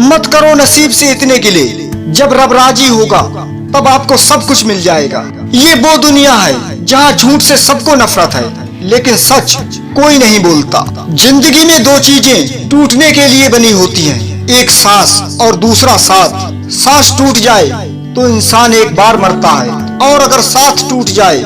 मत करो नसीब से इतने गिले, जब रब राजी होगा तब आपको सब कुछ मिल जाएगा। ये वो दुनिया है जहाँ झूठ से सबको नफरत है, लेकिन सच कोई नहीं बोलता। जिंदगी में दो चीजें टूटने के लिए बनी होती हैं, एक सांस और दूसरा साथ। सांस टूट जाए तो इंसान एक बार मरता है, और अगर साथ टूट जाए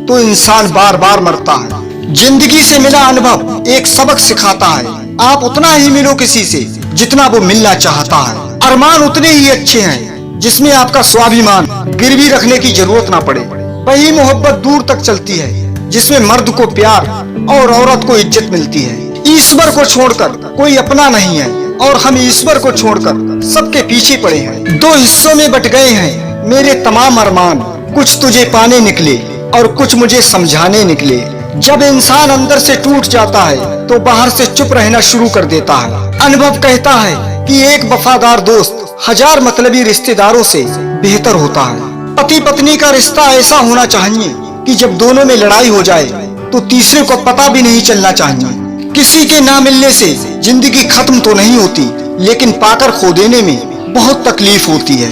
तो इंसान बार बार मरता है। जिंदगी से मिला अनुभव एक सबक सिखाता है, आप उतना ही मिलो किसी से जितना वो मिलना चाहता है। अरमान उतने ही अच्छे हैं जिसमें आपका स्वाभिमान गिरवी रखने की जरूरत ना पड़े। वही मोहब्बत दूर तक चलती है जिसमें मर्द को प्यार और औरत को इज्जत मिलती है। ईश्वर को छोड़कर कोई अपना नहीं है, और हम ईश्वर को छोड़कर सबके पीछे पड़े हैं। दो हिस्सों में बट गए हैं मेरे तमाम अरमान, कुछ तुझे पाने निकले और कुछ मुझे समझाने निकले। जब इंसान अंदर से टूट जाता है तो बाहर से चुप रहना शुरू कर देता है। अनुभव कहता है कि एक वफादार दोस्त हजार मतलबी रिश्तेदारों से बेहतर होता है। पति पत्नी का रिश्ता ऐसा होना चाहिए कि जब दोनों में लड़ाई हो जाए तो तीसरे को पता भी नहीं चलना चाहिए। किसी के ना मिलने से जिंदगी खत्म तो नहीं होती, लेकिन पाकर खो देने में बहुत तकलीफ होती है।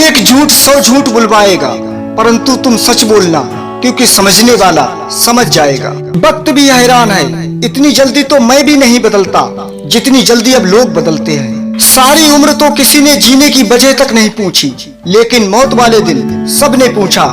एक झूठ 100 झूठ बुलवाएगा, परंतु तुम सच बोलना, क्योंकि समझने वाला समझ जाएगा। वक्त भी हैरान है, इतनी जल्दी तो मैं भी नहीं बदलता जितनी जल्दी अब लोग बदलते हैं। सारी उम्र तो किसी ने जीने की वजह तक नहीं पूछी, लेकिन मौत वाले दिन सबने पूछा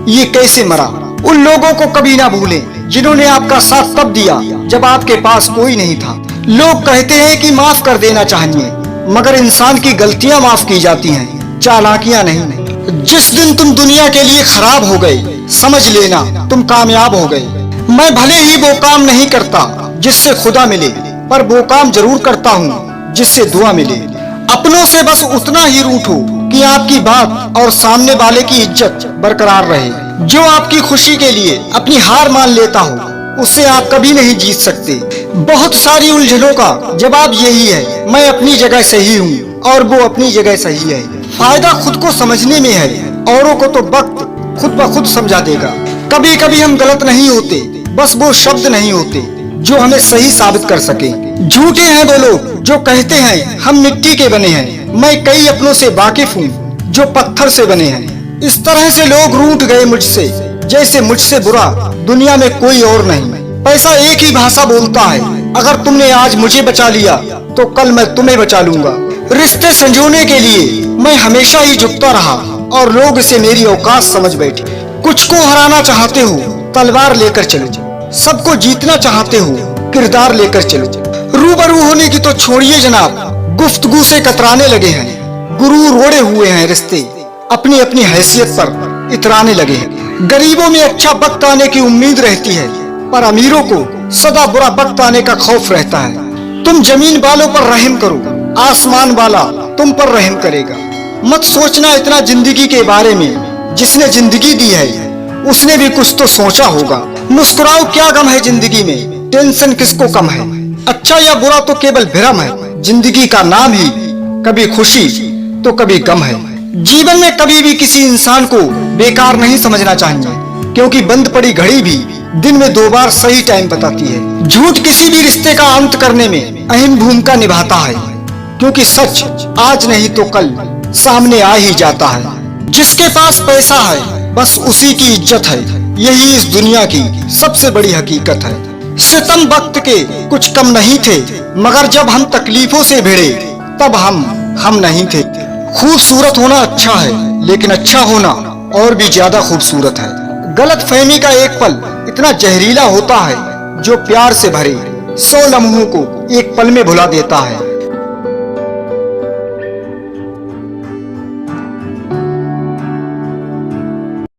ये कैसे मरा। उन लोगों को कभी ना भूलें जिन्होंने आपका साथ तब दिया जब आपके पास कोई नहीं था। लोग कहते हैं कि माफ कर देना चाहिए, मगर इंसान की गलतियां माफ की जाती हैं, चालाकियां नहीं। जिस दिन तुम दुनिया के लिए खराब हो गए, समझ लेना तुम कामयाब हो गए। मैं भले ही वो काम नहीं करता जिससे खुदा मिले, पर वो काम जरूर करता हूँ जिससे दुआ मिले। अपनों से बस उतना ही रूठो कि आपकी बात और सामने वाले की इज्जत बरकरार रहे। जो आपकी खुशी के लिए अपनी हार मान लेता हो उससे आप कभी नहीं जीत सकते। बहुत सारी उलझनों का जवाब यही है, मैं अपनी जगह सही हूँ और वो अपनी जगह सही है। फायदा खुद को समझने में है, औरों को तो वक्त खुद ब खुद समझा देगा। कभी कभी हम गलत नहीं होते, बस वो शब्द नहीं होते जो हमें सही साबित कर सके। झूठे हैं वो लोग जो कहते हैं हम मिट्टी के बने हैं। मैं कई अपनों से वाकिफ हूँ जो पत्थर से बने हैं। इस तरह से लोग रूठ गए मुझसे, जैसे मुझसे बुरा दुनिया में कोई और नहीं। पैसा एक ही भाषा बोलता है, अगर तुमने आज मुझे बचा लिया तो कल मैं तुम्हें बचा लूंगा। रिश्ते संजोने के लिए मैं हमेशा ही झुकता रहा और लोग इसे मेरी औकात समझ बैठे। कुछ को हराना चाहते हो तलवार लेकर चलो, सबको जीतना चाहते हो किरदार लेकर चलो। रूबरू होने की तो छोड़िए जनाब, गुफ्तगू से कतराने लगे हैं। गुरूर ओढ़े हुए हैं रिश्ते, अपनी अपनी हैसियत पर इतराने लगे हैं। गरीबों में अच्छा वक्त आने की उम्मीद रहती है, पर अमीरों को सदा बुरा वक्त आने का खौफ रहता है। तुम जमीन वालों पर रहम करो, आसमान वाला तुम पर रहम करेगा। मत सोचना इतना जिंदगी के बारे में, जिसने जिंदगी दी है उसने भी कुछ तो सोचा होगा। मुस्कुराओ, क्या गम है जिंदगी में, टेंशन किसको कम है। अच्छा या बुरा तो केवल भ्रम है, जिंदगी का नाम ही कभी खुशी तो कभी गम है। जीवन में कभी भी किसी इंसान को बेकार नहीं समझना चाहिए, क्योंकि बंद पड़ी घड़ी भी दिन में 2 बार सही टाइम बताती है। झूठ किसी भी रिश्ते का अंत करने में अहम भूमिका निभाता है, क्योंकि सच आज नहीं तो कल सामने आ ही जाता है। जिसके पास पैसा है बस उसी की इज्जत है, यही इस दुनिया की सबसे बड़ी हकीकत है। सितम वक्त के कुछ कम नहीं थे, मगर जब हम तकलीफों से भिड़े तब हम नहीं थे। खूबसूरत होना अच्छा है, लेकिन अच्छा होना और भी ज्यादा खूबसूरत है। गलत फहमी का एक पल इतना जहरीला होता है जो प्यार से भरे 100 लम्हों को एक पल में भुला देता है।